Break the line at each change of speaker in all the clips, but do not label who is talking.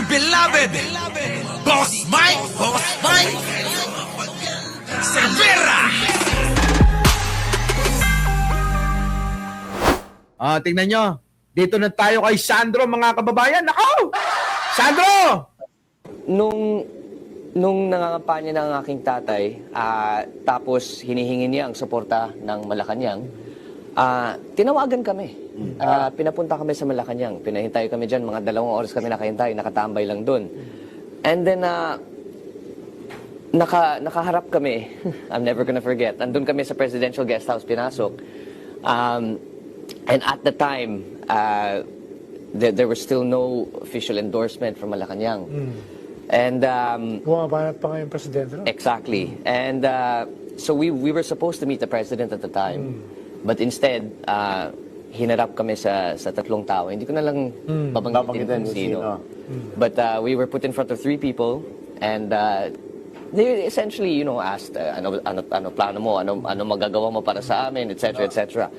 dear beloved, Boss Mike, Cervera.
Tingnan nyo. Dito na tayo kay Sandro, mga kababayan. Nako! Sandro!
Nung nangangampanya ng aking tatay, tapos hinihingi niya ang suporta ng Malacanang, tinawagan kami. Pinapunta kami sa Malacanang. Pinahintay kami dyan. Mga 2 oras kami nakahintay. Nakatambay lang dun. And then, nakaharap kami. I'm never gonna forget. Andun kami sa Presidential Guest House, pinasok. And at the time, there was still no official endorsement from Malacanang. And
Bumabanat pa ngayon presidente, no?
exactly. And so we were supposed to meet the president at the time. But instead, hinarap kami sa 3 tao. Hindi ko na lang babanggitin kung sino. But we were put in front of 3 people, and they essentially, asked, ano plano mo, ano magagawa mo para sa amin, etc., etc.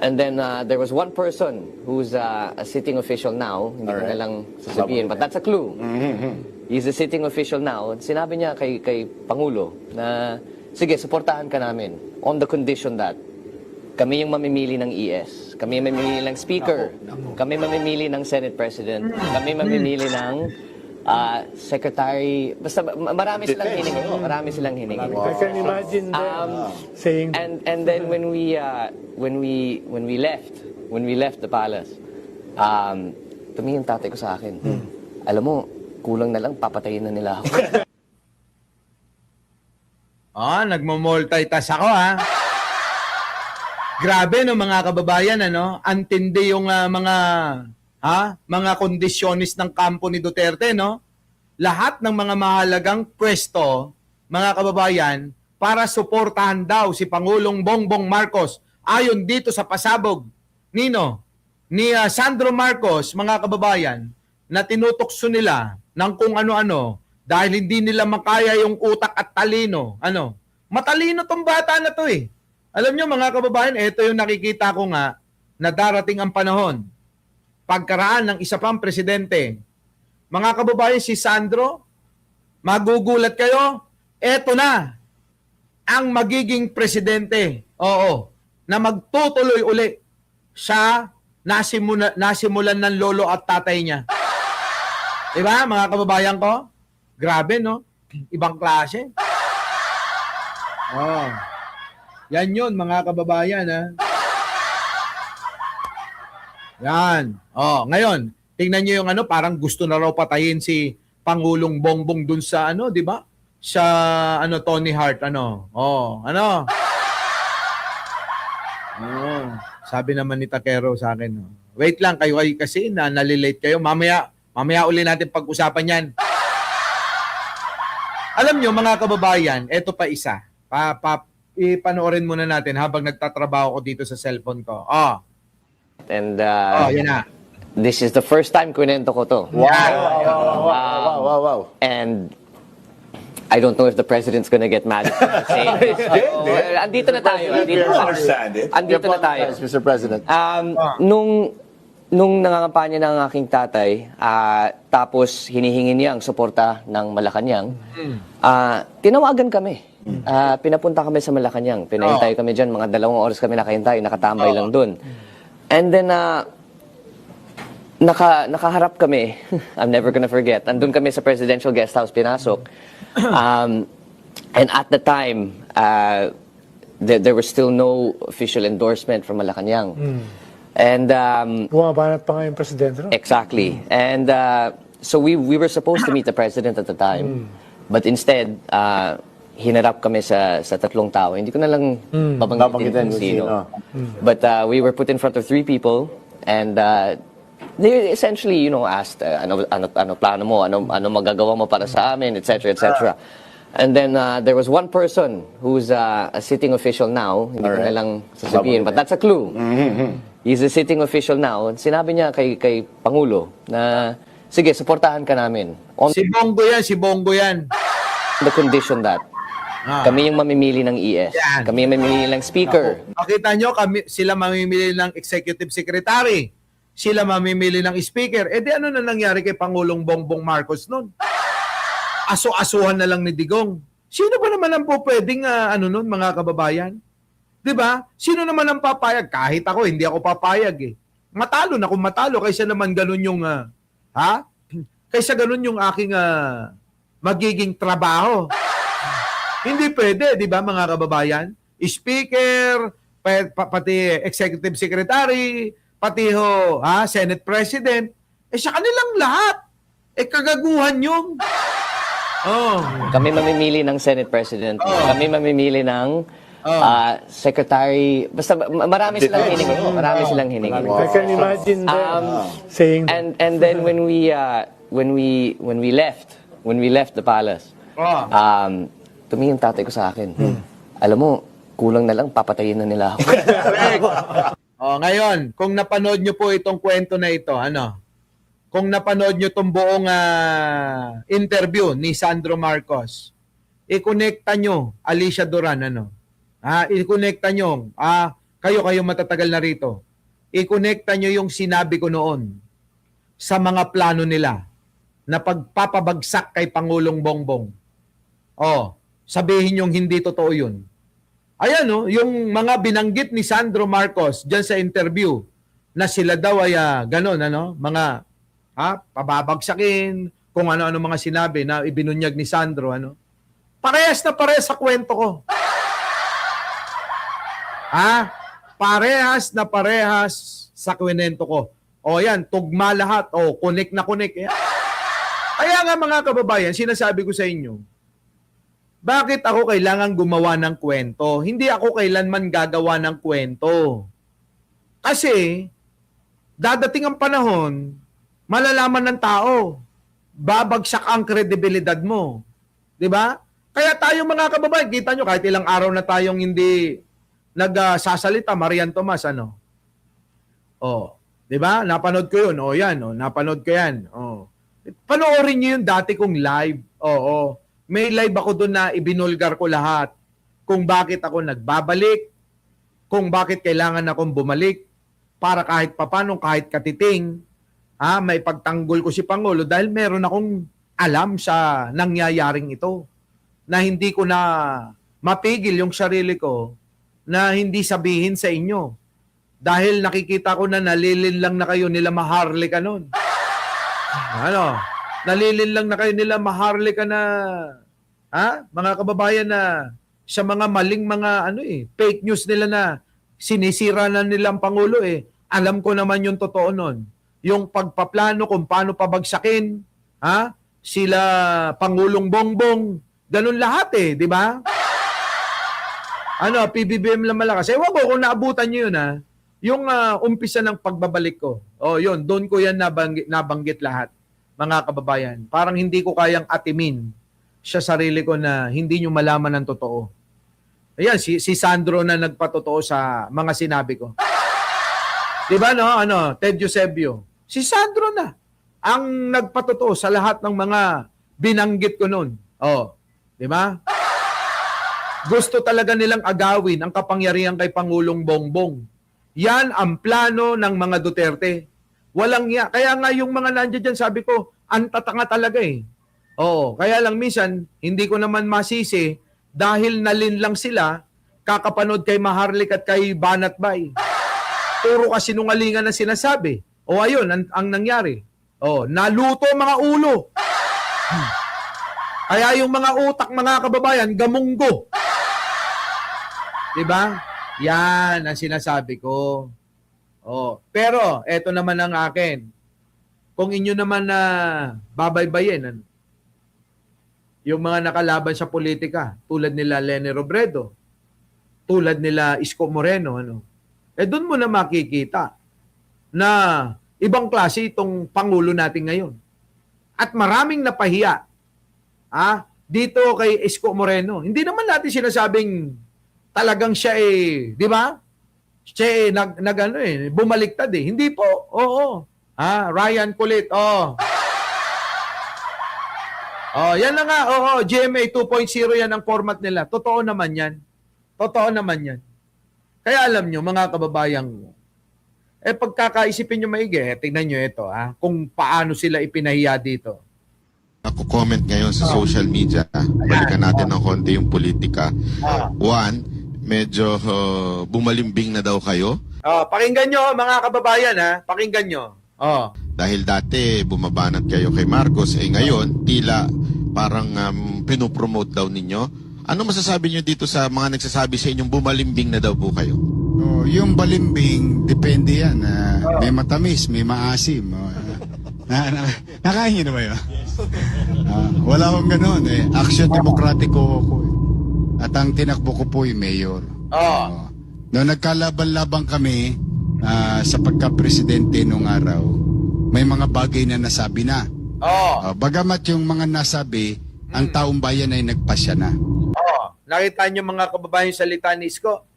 And then there was one person who's a sitting official now, hindi ko na lang sasabihin, but that's a clue. He's a sitting official now. Sinabi niya kay Pangulo na, sige, suportahan ka namin on the condition that kami yung mamimili ng ES, kami yung mamimili ng Speaker, kami mamimili ng Senate President, kami mamimili ng Secretary, basta marami silang hiningi. Marami silang hiningi.
I can imagine them saying,
And then when we left the palace, tumingin tatay ko sa akin. Alam mo, kulang na lang papatayin na nila ako.
Nagmo-multitask ako, ha? Grabe, no, mga kababayan, ano? Antindi yung mga kondisyonis ng kampo ni Duterte, no? Lahat ng mga mahalagang pwesto, mga kababayan, para suportahan daw si Pangulong Bongbong Marcos ayon dito sa pasabog ni Sandro Marcos, mga kababayan, na tinutokso nila ng kung ano-ano dahil hindi nila makaya yung utak at talino. Matalino tong bata na to eh. Alam nyo, mga kababayan, ito yung nakikita ko nga na darating ang panahon. Pagkaraan ng isa pang presidente. Mga kababayan, si Sandro, magugulat kayo, eto na ang magiging presidente. Oo, na magtutuloy uli sa nasimulan ng lolo at tatay niya. Diba, mga kababayan ko? Grabe, no? Ibang klase. Yan yun, mga kababayan, ha? Yan. Ngayon, tingnan nyo yung parang gusto na raw patayin si Pangulong Bongbong dun sa di ba? Sa Tony Hart, sabi naman ni Takero sa akin, wait lang kayo kasi nalilate kayo. Mamaya uli natin pag-usapan yan. Alam nyo, mga kababayan, eto pa isa. Ipanoorin muna natin habang nagtatrabaho ko dito sa cellphone ko.
And
yan na.
this is the first time kunento ko to.
Wow.
And I don't know if the president's gonna get mad at me saying this. Andito na tayo. Andito na tayo.
Mr. President.
Nung nangangampanya ng aking tatay, tapos hinihingi niya ang suporta ng Malacanang, tinawagan kami. Pinapunta kami sa Malacanang. Pinahintay kami dyan. Mga 2 oras kami nakahintay. Nakatambay lang dun. And then, nakaharap kami. I'm never gonna forget. Andun kami sa Presidential Guest House, pinasok. And at the time, there was still no official endorsement from Malacanang. And
bumabanat pa ngayon presidente, no?
exactly. And so we were supposed to meet the president at the time. But instead, hinarap kami sa 3 tao. Hindi ko na lang babanggitin kung sino. But we were put in front of 3 people, and they essentially, asked, ano plano mo, ano magagawa mo para sa amin, etc., etc. And then there was one person who's a sitting official now, hindi ko na lang sasabihin, but that's a clue. He's a sitting official now. Sinabi niya kay Pangulo na, sige, suportahan ka namin. On
Si Bongo yan.
the condition that kami yung mamimili ng ES.
Yan.
Kami yung mamimili ng Speaker.
Makita nyo, sila mamimili ng Executive Secretary. sila mamimili ng speaker. Eh di ano na nangyari kay Pangulong Bongbong Marcos noon? Aso-asuhan na lang ni Digong. Sino ba naman ang po pwedeng nun, mga kababayan? 'Di ba? Sino naman ang papayag? Kahit ako, hindi ako papayag eh. Matalo na kung matalo kaysa naman ganun yung kaysa ganun yung aking magiging trabaho. Hindi pwede, 'di ba, mga kababayan? Speaker, pati executive secretary, pati Senate President, sa kanilang lahat. Kagaguhan yung
Kami mamimili ng Senate President. Kami mamimili ng Secretary. Basta marami silang hiningin. Marami silang hiningin.
I can imagine them saying
And then when we left the palace, tumingin tatay ko sa akin. Alam mo, kulang na lang papatayin na nila ako.
Ngayon, kung napanood nyo po itong kwento na ito, kung napanood nyo itong buong interview ni Sandro Marcos, i-connecta nyo, Alicia Duran, i-connecta nyo, kayo matatagal na rito, i-connecta nyo yung sinabi ko noon sa mga plano nila na pagpapabagsak kay Pangulong Bongbong. Sabihin yung hindi totoo yun. Ayan, yung mga binanggit ni Sandro Marcos dyan sa interview na sila daw ay mga pababagsakin, kung ano-ano mga sinabi na ibinunyag ni Sandro, parehas na parehas sa kwento ko. Parehas na parehas sa kwento ko. Yan, tugma lahat. Connect na connect. Kaya nga mga kababayan, sinasabi ko sa inyo, bakit ako kailangan gumawa ng kwento? Hindi ako kailanman gagawa ng kwento. Kasi, dadating ang panahon, malalaman ng tao, babagsak ang kredibilidad mo. 'Di ba? Kaya tayo mga kababayan, kita nyo, kahit ilang araw na tayong hindi nagsasalita, Marian Tomas, 'di ba? Napanood ko 'yun. Napanood ko 'yan. Panoorin niyo yung dati kong live. May live ako doon na ibinulgar ko lahat. Kung bakit ako nagbabalik, kung bakit kailangan akong bumalik para kahit papano, kahit katiting, may pagtanggol ko si Pangulo dahil meron akong alam sa nangyayaring ito na hindi ko na mapigil yung sarili ko na hindi sabihin sa inyo. Dahil nakikita ko na nalilin lang na kayo nila Maharlika nun. Nalilin lang na kayo nila Maharlika na mga kababayan na sa mga maling mga fake news nila na sinisira na nila ang Pangulo Alam ko naman yung totoo nun. Yung pagpaplano kung paano pabagsakin, sila Pangulong Bongbong, ganun lahat di ba? PBBM lang malakas. Ewan ko kung naabutan nyo yun yung umpisa ng pagbabalik ko. Yun, doon ko yan nabanggit lahat, mga kababayan. Parang hindi ko kayang atimin sa sarili ko na hindi nyo malaman ang totoo. Ayan, si Sandro na nagpatotoo sa mga sinabi ko. Diba Ted Eusebio? Si Sandro na ang nagpatotoo sa lahat ng mga binanggit ko noon. Diba? Gusto talaga nilang agawin ang kapangyarihan kay Pangulong Bongbong. Yan ang plano ng mga Duterte. Walang kaya nga yung mga nandiyan dyan, sabi ko, ang tatanga talaga kaya lang minsan, hindi ko naman masisi dahil nalin lang sila, kakapanood kay Maharlik at kay Banatbay. Puro kasinungalingan na sinasabi. Ayun, ang nangyari. Naluto mga ulo. Kaya yung mga utak, mga kababayan, gamunggo. Diba? Yan ang sinasabi ko. Pero, eto naman ang akin. Kung inyo naman na babaybayin, yung mga nakalaban sa politika, tulad nila Leni Robredo, tulad nila Isko Moreno, doon mo na makikita na ibang klase itong Pangulo natin ngayon. At maraming napahiya dito kay Isko Moreno. Hindi naman natin sinasabing talagang siya di ba? Siya bumaliktad Hindi po. Ryan Kulit. Yan na nga. GMA 2.0 yan ang format nila. Totoo naman yan. Kaya alam nyo, mga kababayang, pagkakaisipin nyo maigi, tingnan nyo ito, kung paano sila ipinahiya dito.
Ako comment ngayon sa social media. Balikan natin ng konti yung politika. One, medyo bumalimbing na daw kayo.
Pakinggan nyo, mga kababayan, pakinggan nyo.
Dahil dati bumabanat kayo kay Marcos, ngayon tila parang pinopromote daw ninyo. Ano masasabi nyo dito sa mga nagsasabi sa inyong bumalimbing na daw po kayo?
Yung balimbing, depende yan. May matamis, may maasim. Nakain nyo na ba yun? Wala akong ganun eh. Action Demokratiko ako eh. At ang tinakbo ko po yung mayor. Noong nagkalaban-laban kami sa pagka-presidente nung araw, may mga bagay na nasabi na. Bagamat yung mga nasabi, ang taong bayan ay nagpasya na.
Nakita nyo mga kababayan yung salita ni Isko?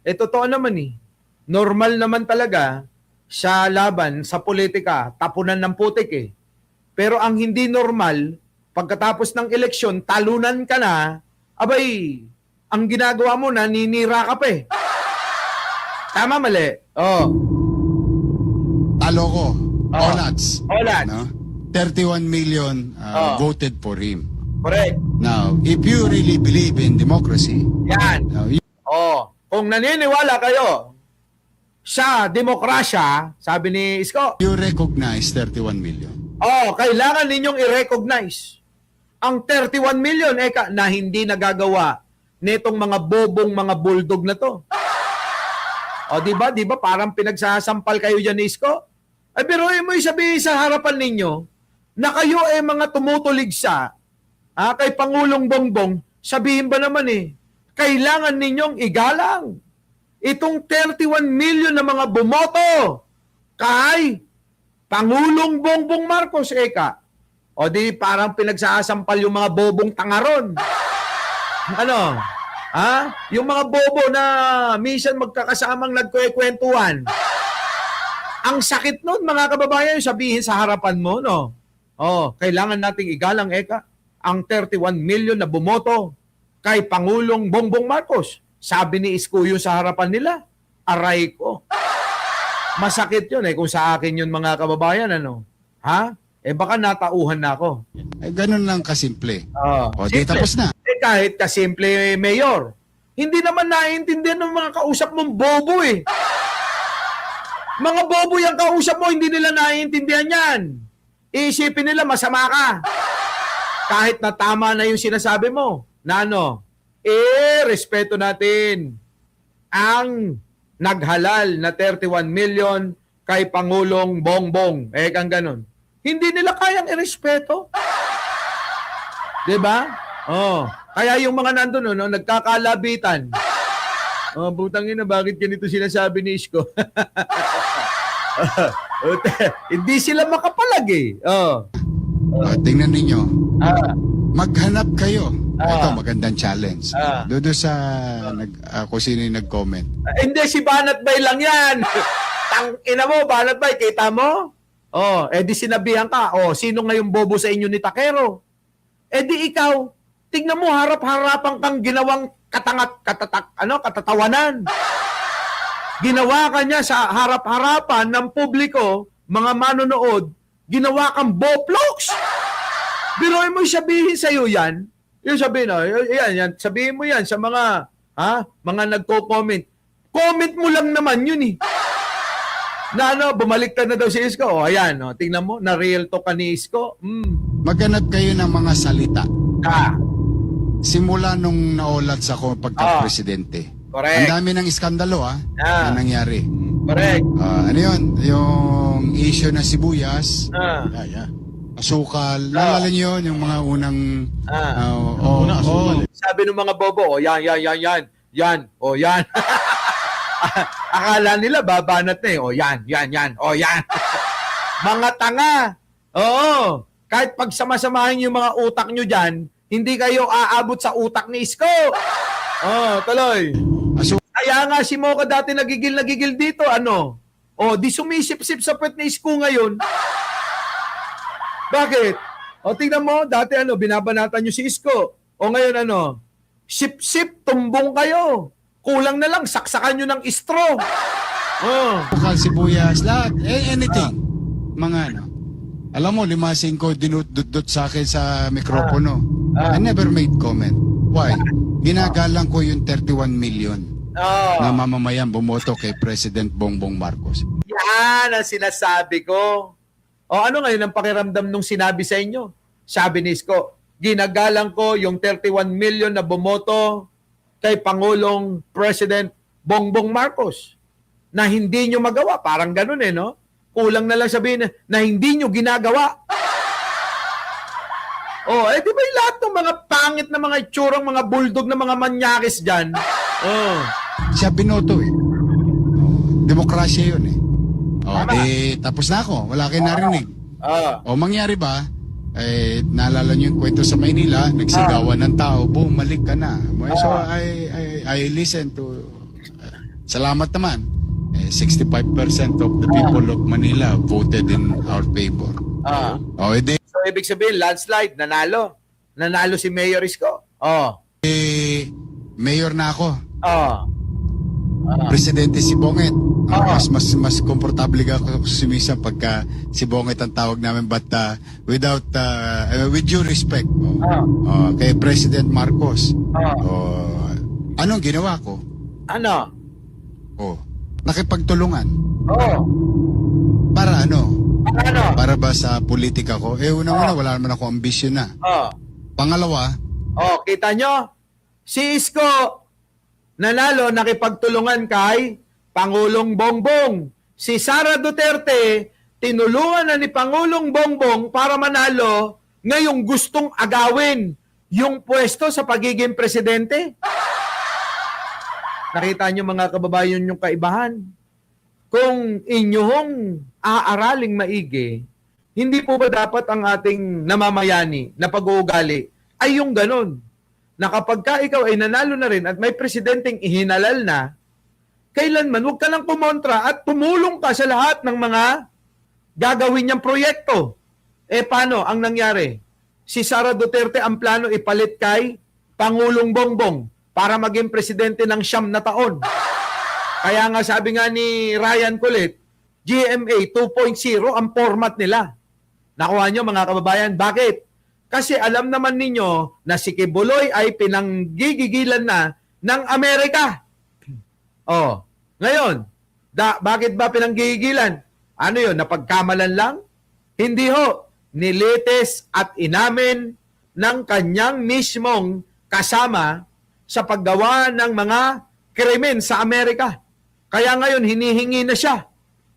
Totoo naman eh. Normal naman talaga sa laban, sa politika, tapunan ng putik eh. Pero ang hindi normal, pagkatapos ng eleksyon, talunan ka na, abay, ang ginagawa mo, naninira ka pa eh. Tama, mali?
Talo ko. Olats.
Olats.
No? 31 million voted for him.
Correct.
Now, if you really believe in democracy,
Yan.
you
Kung naniniwala kayo sa demokrasya, sabi ni Isko,
recognize 31 million.
kailangan ninyong i-recognize ang 31 million na hindi nagagawa nitong mga bobong mga bulldog na to. Di ba parang pinagsasampal kayo diyan ni Isko? Pero mo sabihin sa harapan ninyo na kayo mga tumutulig sa kay Pangulong Bongbong, sabihin ba naman kailangan ninyong igalang itong 31 million na mga bumoto kay Pangulong Bongbong Marcos, di parang pinagsasampal yung mga bobong tangaron. Ano? Yung mga bobo na minsan magkakasamang nagkwekwentuhan. Ang sakit nun, mga kababayan, sabihin sa harapan mo, no? Kailangan nating igalang, ang 31 million na bumoto kay Pangulong Bongbong Marcos. Sabi ni Isko yun sa harapan nila. Aray ko. Masakit yun kung sa akin yun, mga kababayan, ano? Baka natauhan na ako.
Ganun lang kasimple.
Simple.
Di tapos na.
Kahit kasimple, Mayor, hindi naman naiintindihan ng mga kausap mong bobo Mga bobo yung kausap mo, hindi nila naiintindihan yan. Iisipin nila masama ka. Kahit na tama na yung sinasabi mo, na respeto natin ang naghalal na 31 million kay Pangulong Bongbong. Kang ganun. Hindi nila kayang irespeto. Diba? Kaya yung mga nandun, nagkakalabitan. Butang ina, bakit ganito sinasabi ni Isko? Hindi sila makapalag
Tingnan ninyo. Maghanap kayo. Ito, magandang challenge. Doon sa kung sino yung nag-comment.
Hindi, si Banat Bay lang yan. Ina mo, Banat Bay, kita mo? Di sinabihan ka. Sino ngayong bobo sa inyo ni Takero? Di ikaw, tignan mo, harap-harapan kang ginawang katatawanan. Ginawa ka niya sa harap-harapan ng publiko, mga manonood, ginawa kang boplox. Biruin mo sabihin sa'yo yan. Yung sabihin, yan, sabihin mo yan sa mga, mga nagko-comment. Comment mo lang naman yun Na bumaliktad na daw si Isko. Ayan, tingnan mo, na-real talk ka ni Isko.
Maghanap kayo ng mga salita. Simula nung naulat sa pagka-presidente.
Correct.
Ang dami ng iskandalo na nangyari.
Correct.
Ano yun? Yung issue ng sibuyas, asukal, nalala niyo yun? Yung mga unang...
Sabi ng mga bobo, yan. Yan. Akala nila babanat na yan. Mga tanga. Oo. Kahit pagsamasamahin yung mga utak nyo dyan, hindi kayo aabot sa utak ni Isko. Tuloy. Kaya nga si Mocha dati nagigil dito, di sumisip-sip sa puwet ni Isko ngayon. Bakit? Tingnan mo, dati binabanatan nyo si Isko. Ngayon sip-sip, tumbong kayo. Kulang na lang, saksakan nyo ng straw. Oh.
Bukal, sibuyas, lahat. Anything. Mga ano. Alam mo, 5-5 dinut-dut sa akin sa mikropono. I never made comment. Why? Ginagalang ko yung 31 million na mamamayan bumoto kay President Bongbong Marcos.
Yan ang sinasabi ko. O ano ngayon ang pakiramdam nung sinabi sa inyo? Sabi ni Isko, ginagalang ko yung 31 million na bumoto kay Pangulong President Bongbong Marcos na hindi nyo magawa. Parang ganun no? Kulang na lang sabihin na hindi nyo ginagawa. Di ba yung lahat ng mga pangit na mga itsurang, mga bulldog na mga manyakis dyan?
Siya binoto Demokrasya yun tapos na ako. Wala kayo narinig. Mangyari ba? Naalala niyo yung kwento sa Maynila, nagsigawan ng tao, bumalik ka na. So I listen to salamat naman. 65% of the people of Manila voted in our favor.
So ibig sabihin, landslide, nanalo. Nanalo si Mayor Isko.
Mayor na ako. Presidente si Bonget. Mas komportable ako sumisa pagka si Bonget ang tawag namin, but with due respect kay President Marcos. Anong ginawa ko?
Ano?
Nakipagtulungan. Para ano? Para ba sa politika ko? Unang-una, wala naman ako ambisyon na. Pangalawa,
kita nyo? Si Isko, nanalo, nakipagtulungan kay Pangulong Bongbong. Si Sara Duterte, tinulungan na ni Pangulong Bongbong para manalo, ngayong gustong agawin yung pwesto sa pagiging presidente. Nakita nyo mga kababayan yung kaibahan. Kung inyong aaraling maigi, hindi po ba dapat ang ating namamayani na pag-uugali ay yung ganun? Na kapag ka ikaw ay nanalo na rin at may presidenteng ihinalal na, kailanman huwag ka lang kumontra at tumulong ka sa lahat ng mga gagawin niyang proyekto. Paano ang nangyari? Si Sara Duterte ang plano ipalit kay Pangulong Bongbong para maging presidente ng 9 na taon. Kaya nga sabi nga ni Ryan Kulit, GMA 2.0 ang format nila. Nakuha nyo mga kababayan, bakit? Kasi alam naman ninyo na si Kibuloy ay pinanggigigilan na ng Amerika. Ngayon, bakit ba pinanggigigilan? Ano yun, napagkamalan lang? Hindi ho. Nilitis at inamin ng kanyang mismong kasama sa paggawa ng mga krimen sa Amerika. Kaya ngayon, hinihingi na siya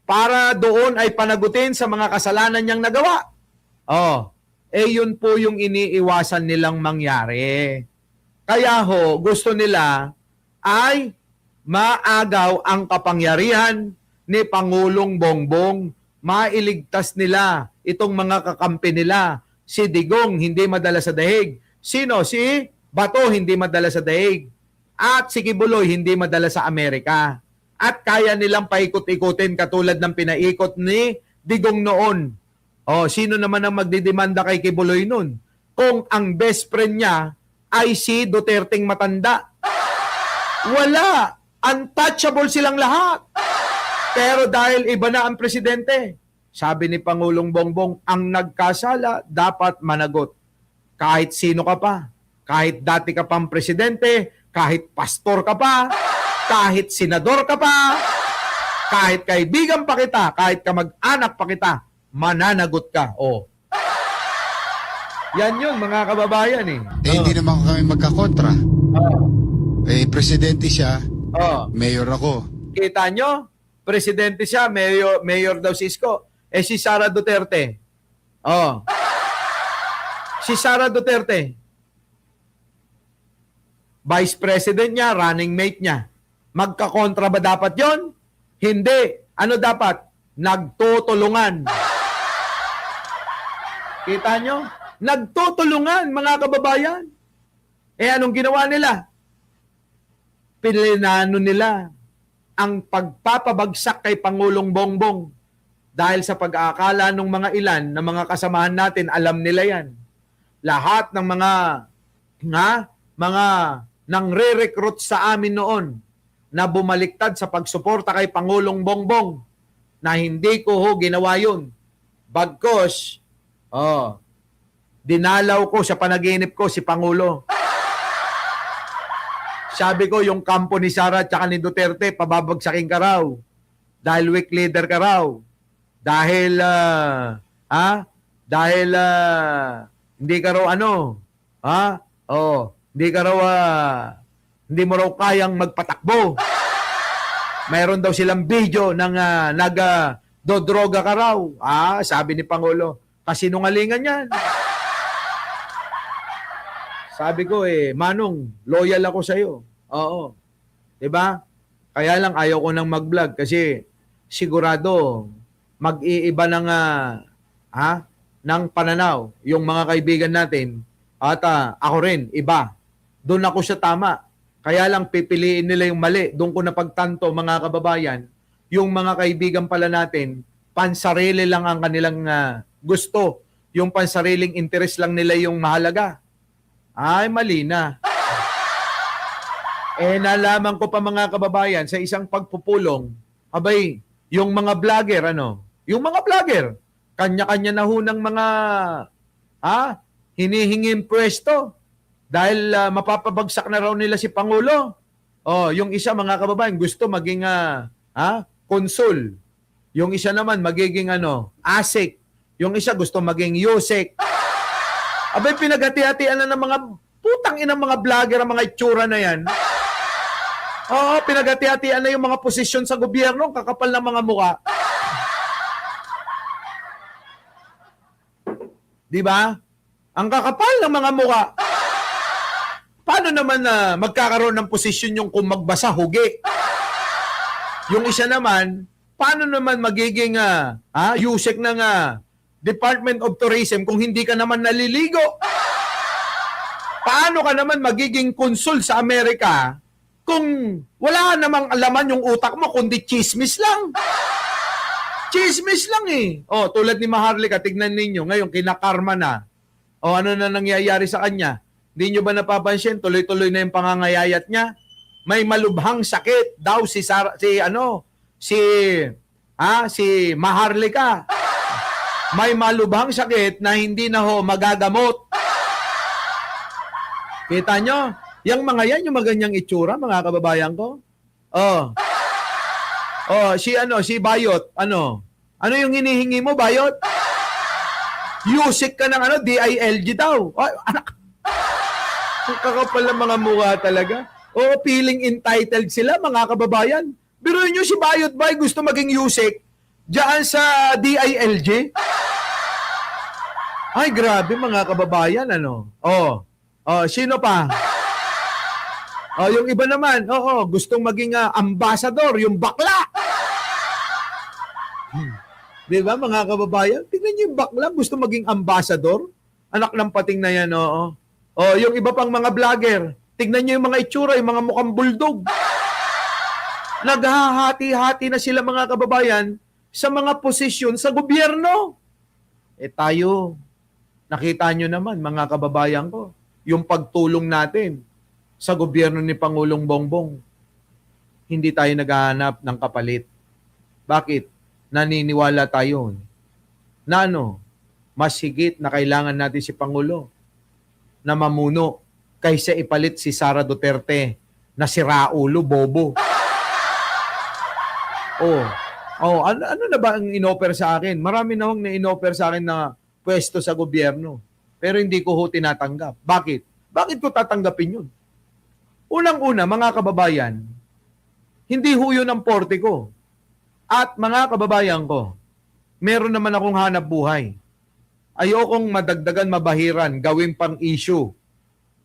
para doon ay panagutin sa mga kasalanan niyang nagawa. Yun po yung iniiwasan nilang mangyari. Kaya gusto nila ay maagaw ang kapangyarihan ni Pangulong Bongbong. Mailigtas nila itong mga kakampi nila. Si Digong hindi madala sa dahig. Sino? Si Bato hindi madala sa dahig. At si Kibuloy hindi madala sa Amerika. At kaya nilang paikot-ikutin katulad ng pinaikot ni Digong noon. Sino naman ang magdidemanda kay Kibuloy noon? Kung ang best friend niya ay si Duterteng matanda. Wala. Untouchable silang lahat. Pero dahil iba na ang presidente, sabi ni Pangulong Bongbong, ang nagkasala dapat managot. Kahit sino ka pa. Kahit dati ka pang presidente, kahit pastor ka pa, kahit senador ka pa, kahit kaibigan pa kita, kahit kamag-anak pa kita, mananagot ka. Yan yun, mga kababayan
hindi naman kami magkakontra. Presidente siya, mayor ako.
Kita nyo? Presidente siya, mayor daw si Isko. Si Sara Duterte. Si Sara Duterte, vice president niya, running mate niya. Magkakontra ba dapat yon? Hindi. Ano dapat? Nagtutulungan. Kita nyo? Nagtutulungan, mga kababayan. Anong ginawa nila? Pilinano nila ang pagpapabagsak kay Pangulong Bongbong. Dahil sa pag-aakala ng mga ilan na mga kasamahan natin, alam nila yan. Lahat ng mga nang re-recruit sa amin noon na bumaliktad sa pagsuporta kay Pangulong Bongbong na hindi ko ho ginawa yun. Bagkos, dinalaw ko sa panaginip ko si Pangulo. Sabi ko, yung kampo ni Sara at ni Duterte, pababagsakin ka raw. Dahil weak leader ka raw. Dahil, hindi ka raw hindi mo raw kayang magpatakbo. Mayroon daw silang video ng dodroga ka raw. Sabi ni Pangulo, kasinungalingan yan. Sabi ko Manong, loyal ako sa iyo. Oo. 'Di ba? Kaya lang ayaw ko nang mag-vlog kasi sigurado mag-iiba ng ng pananaw yung mga kaibigan natin at ako rin iba. Doon ako sa tama. Kaya lang pipiliin nila yung mali. Doon ko napagtanto mga kababayan, yung mga kaibigan pala natin, pansarili lang ang kanilang gusto. Yung pansariling interest lang nila yung mahalaga. Ay, mali na. Nalaman ko pa mga kababayan sa isang pagpupulong, abay, yung mga vlogger, Yung mga vlogger, kanya-kanya na ho ng mga, hinihinging pwesto dahil mapapabagsak na raw nila si Pangulo. Yung isa mga kababayan, gusto maging, konsul. Yung isa naman, magiging, ASIC. Yung isa gusto maging YUSEC. Abay, pinaghati-hatian na ng mga putang inang mga vlogger ang mga itsura na yan. Oo, pinaghati-hatian na yung mga posisyon sa gobyerno, kakapal ng mga muka. Di ba? Ang kakapal ng mga muka. Paano naman magkakaroon ng posisyon yung kung magbasa hugi? Yung isa naman, paano naman magiging yusek ng Department of Tourism kung hindi ka naman naliligo? Paano ka naman magiging konsul sa Amerika kung wala namang alaman yung utak mo kundi chismis lang? Chismis lang tulad ni Maharlika, tignan ninyo, ngayon kinakarma na. Ano na nangyayari sa kanya? Hindi nyo ba napapansin? Tuloy-tuloy na yung pangangayayat niya. May malubhang sakit daw si Maharlika. May malubhang sakit na hindi na ho magagamot. Kita nyo? Yang mga yan, yung maganyang itsura, mga kababayan ko. Si Bayot, ano yung hinihingi mo, Bayot? Yusik ka ng DILG daw. Anak. Ang kakapal ng mga mukha talaga. Feeling entitled sila, mga kababayan. Biruin nyo si Bayot Bay, gusto maging Yusik. Diyan sa DILG? Ay, grabe mga kababayan, sino pa? Yung iba naman, gustong maging ambassador, yung bakla. Di ba mga kababayan? Tingnan niyo yung bakla, gusto maging ambassador. Anak ng pating na yan, yung iba pang mga vlogger, tingnan niyo yung mga itsura, yung mga mukhang bulldog. Naghahati-hati na sila mga kababayan sa mga posisyon sa gobyerno. Tayo, nakita nyo naman mga kababayan ko, yung pagtulong natin sa gobyerno ni Pangulong Bongbong, hindi tayo naghahanap ng kapalit. Bakit? Naniniwala tayo na mas higit na kailangan natin si Pangulo na mamuno kaysa ipalit si Sara Duterte na si Raulo Bobo. Ano na ba ang inoffer sa akin? Marami na hong na-inoffer sa akin na pwesto sa gobyerno. Pero hindi ko ho tinatanggap. Bakit? Bakit ko tatanggapin yun? Unang-una, mga kababayan, hindi ho yun ang porte ko. At mga kababayan ko, meron naman akong hanap buhay. Ayokong madagdagan, mabahiran, gawin pang issue.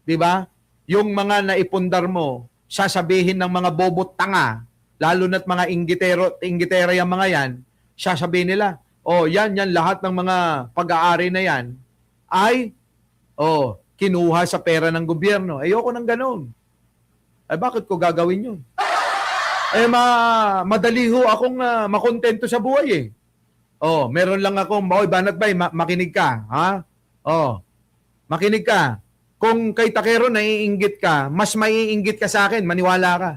Diba? Yung mga naipundar mo, sasabihin ng mga bobot tanga, lalo na't mga inggitera yung mga yan, sasabihin nila, yan lahat ng mga pag-aari na yan ay kinuha sa pera ng gobyerno. Ayoko nang ganun. Ay bakit ko gagawin yun? Madali ho akong makontento sa buhay meron lang akong, Banat Bay, makinig ka. Ha? Makinig ka. Kung kay Takero naiinggit ka, mas maiinggit ka sa akin, maniwala ka.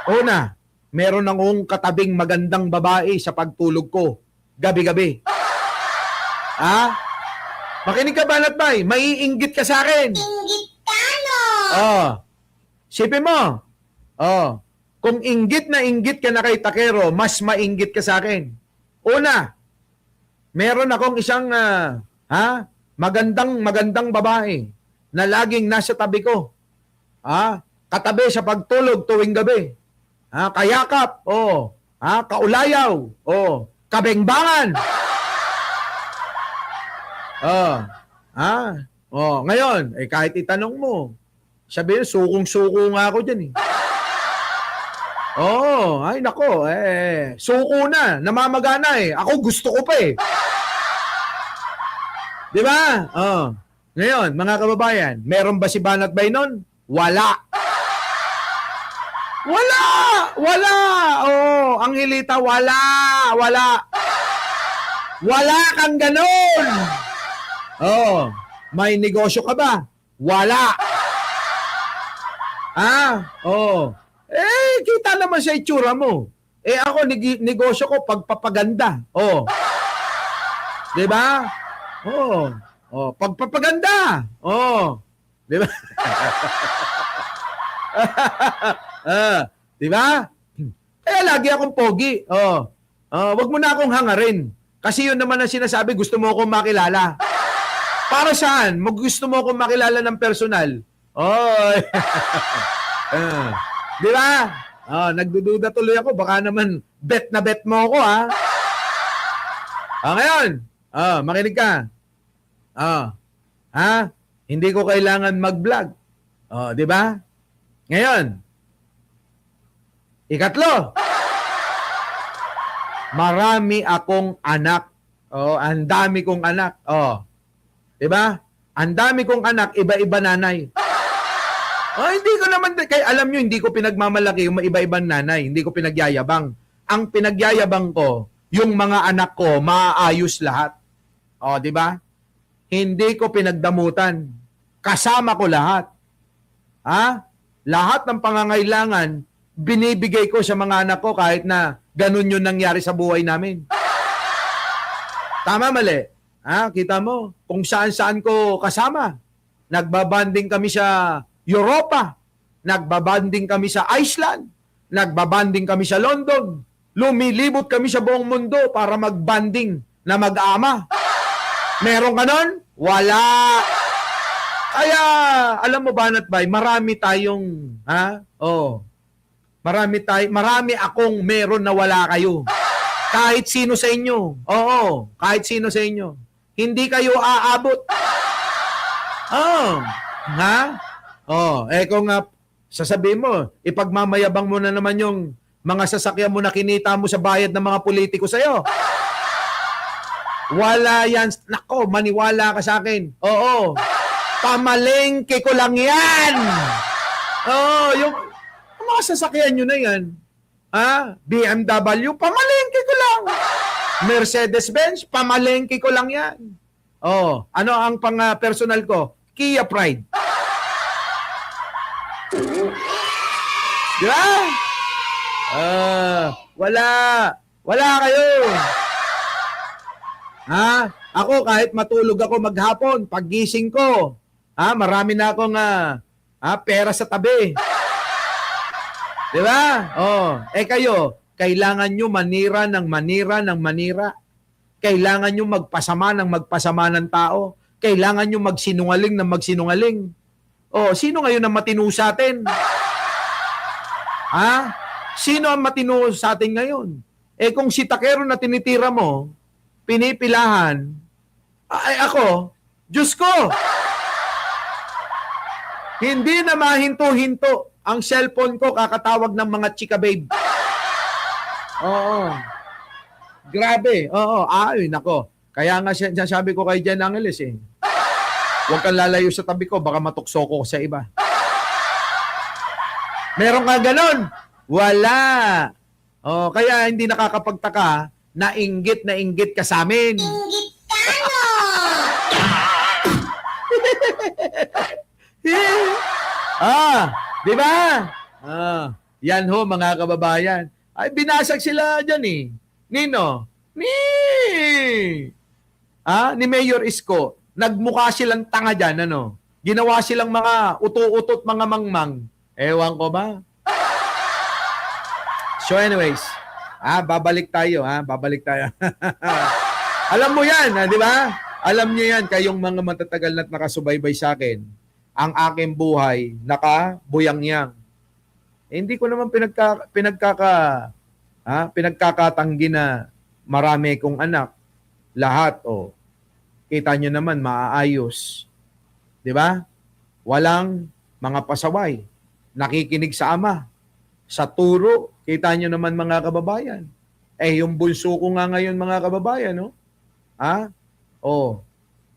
Una, meron akong katabing magandang babae sa pagtulog ko. Gabi-gabi. Ha? Makinig ka, Banat Bay. Maiinggit ka sa akin.
Inggit ka, no?
Oh. Sipin mo. Oh. Kung inggit na inggit ka na kay Takero, mas mainggit ka sa akin. Una, meron akong isang magandang babae na laging nasa tabi ko. Katabi sa pagtulog tuwing gabi. Kayakap, kaulayaw, kabengbangan. Ngayon, kahit itanong mo, sabihin, sukong-suko nga ako dyan eh. Ay nako, suko na, namamagana eh. Ako gusto ko pa eh. Di ba? Ngayon, mga kababayan, meron ba si Banat Bay nun? Wala. Wala. Ang Hilita, wala. Wala kang ganun. May negosyo ka ba? Wala. Kita naman sa itsura mo. Ako, negosyo ko, pagpapaganda. Di ba? Pagpapaganda. Di ba? Di ba? Kaya lagi akong pogi. Wag mo na akong hangarin. Kasi yun naman ang sinasabi, gusto mo akong makilala. Para saan? Gusto mo akong makilala ng personal. Di ba? Nagdududa tuloy ako. Baka naman bet na bet mo ako, ha? Ngayon, makinig ka. Hindi ko kailangan mag-vlog. Di ba? Ngayon, ikatlo, marami akong anak. Ang dami kong anak. Di ba? Ang dami kong anak, iba-iba nanay. Hindi ko naman, kaya alam nyo, hindi ko pinagmamalaki yung iba-ibang nanay. Hindi ko pinagyayabang. Ang pinagyayabang ko, yung mga anak ko, maayos lahat. Di ba? Hindi ko pinagdamutan. Kasama ko lahat. Lahat ng pangangailangan, binibigay ko sa mga anak ko kahit na ganun yung nangyari sa buhay namin. Tama, mali? Kita mo, kung saan-saan ko kasama. Nagbabanding kami sa Europa. Nagbabanding kami sa Iceland. Nagbabanding kami sa London. Lumilibot kami sa buong mundo para magbanding na mag-ama. Meron ka nun? Wala. Kaya, alam mo ba, Banat Bay, marami tayong, marami akong meron na wala kayo. Kahit sino sa inyo. Kahit sino sa inyo. Hindi kayo aabot. Kung sasabihin mo, ipagmamayabang mo na naman yung mga sasakyan mo na kinita mo sa bayad ng mga politiko sa'yo. Wala yan. Nako, maniwala ka sa akin. Pamalengke ko lang yan. Yung mga sasakyan nyo na yan. BMW, pamalengke ko lang. Mercedes-Benz, pamalengke ko lang yan. Ano ang personal ko? Kia Pride. Di ba? Wala kayo. Ako kahit matulog ako maghapon, paggising ko, marami na akong pera sa tabi. Di ba? Kayo, kailangan nyo manira ng manira. Kailangan nyo magpasama ng magpasama ng tao. Kailangan nyo magsinungaling ng magsinungaling. Sino ngayon ang matino sa atin? Sino ang matino sa atin ngayon? Kung si Takero na tinitira mo, pinipilahan, ako, Diyos ko! Hindi na mahinto-hinto ang cellphone ko kakatawag ng mga chika babe. Grabe. Ay, nako. Kaya nga sabi ko kay Jan Angeles huwag kang lalayo sa tabi ko, baka matukso ko sa iba. Meron ka ganon? Wala. Kaya hindi nakakapagtaka na inggit ka sa amin.
Inggit ka, no?
Di ba? Yan ho, mga kababayan. Ay, binasag sila dyan eh. Nino? Ni Mayor Isko. Nagmukha silang tanga dyan, ano? Ginawa silang mga uto-utot, mga mangmang. Ewan ko ba? So anyways, babalik tayo, babalik tayo. Alam mo yan, di ba? Alam niyo yan, kayong mga matatagal na't nakasubaybay sa akin. Ang aking buhay, nakabuyang-yang. Hindi ko naman pinagkakatanggi na marami kong anak. Lahat, kita nyo naman, maaayos. Di ba? Walang mga pasaway. Nakikinig sa ama. Sa turo, kita nyo naman mga kababayan. Yung bunso ko nga ngayon mga kababayan, no?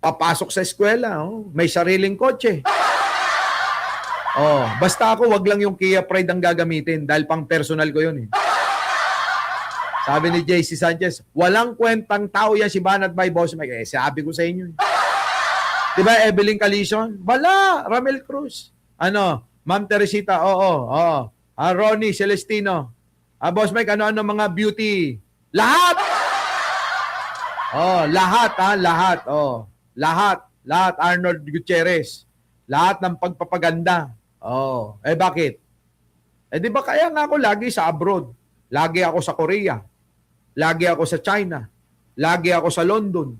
Papasok sa eskwela, may sariling kotse. Basta ako, wag lang yung Kia Pride ang gagamitin dahil pang personal ko yun eh. Sabi ni JC Sanchez, walang kwentang tao yan si Banat by Boss Mike. Sabi ko sa inyo. Diba, Evelyn Calison? Wala, Ramel Cruz. Ma'am Teresita, Ronnie Celestino. Boss Mike, ano mga beauty? Lahat! Lahat. Lahat, Arnold Gutierrez. Lahat ng pagpapaganda. Bakit? Di ba kaya nga ako lagi sa abroad? Lagi ako sa Korea. Lagi ako sa China. Lagi ako sa London.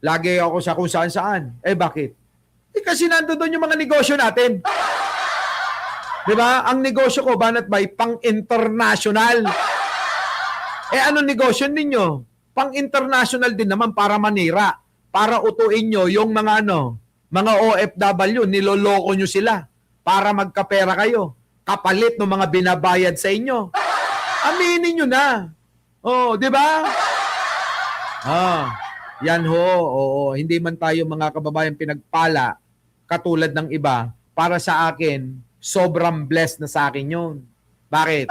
Lagi ako sa kung saan-saan. Bakit? Kasi nandoon yung mga negosyo natin. Di ba? Ang negosyo ko, Banat Bay, pang-international. Ano negosyo ninyo? Pang-international din naman para manira. Para utuin nyo yung mga mga OFW, niloloko nyo sila para magkapera kayo. Kapalit ng mga binabayad sa inyo. Aminin nyo na. Di ba? Yan ho. Hindi man tayo mga kababayan pinagpala katulad ng iba. Para sa akin, sobrang blessed na sa akin yun. Bakit?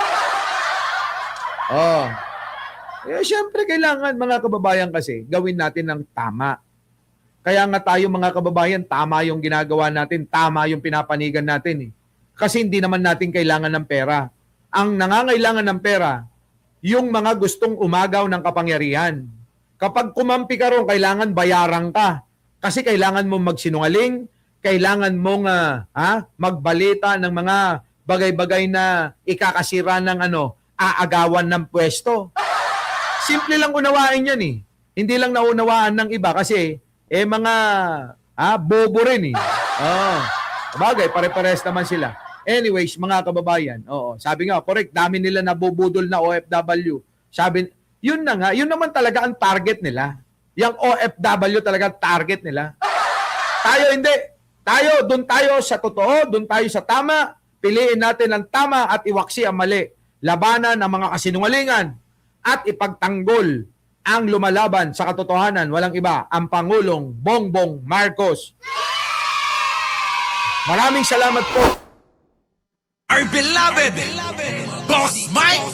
Siyempre kailangan mga kababayan kasi gawin natin ng tama. Kaya nga tayo mga kababayan, tama yung ginagawa natin, tama yung pinapanigan natin. Kasi hindi naman natin kailangan ng pera. Ang nangangailangan ng pera, yung mga gustong umagaw ng kapangyarihan. Kapag kumampi ka ron, kailangan bayaran ka. Kasi kailangan mong magsinungaling, kailangan mong magbalita ng mga bagay-bagay na ikakasira ng aagawan ng pwesto. Simple lang unawain yan eh. Hindi lang naunawaan ng iba kasi mga bobo rin eh. Bagay, pare-pares naman sila. Anyways, mga kababayan, sabi nga, correct, dami nila nabubudol na OFW. Sabi, yun na nga, yun naman talaga ang target nila. Yung OFW talaga ang target nila. Tayo hindi. Doon tayo sa totoo, doon tayo sa tama. Piliin natin ang tama at iwaksi ang mali. Labanan ang mga kasinungalingan at ipagtanggol ang lumalaban sa katotohanan. Walang iba, ang Pangulong Bongbong Marcos. Maraming salamat po.
Our beloved Boss Mike.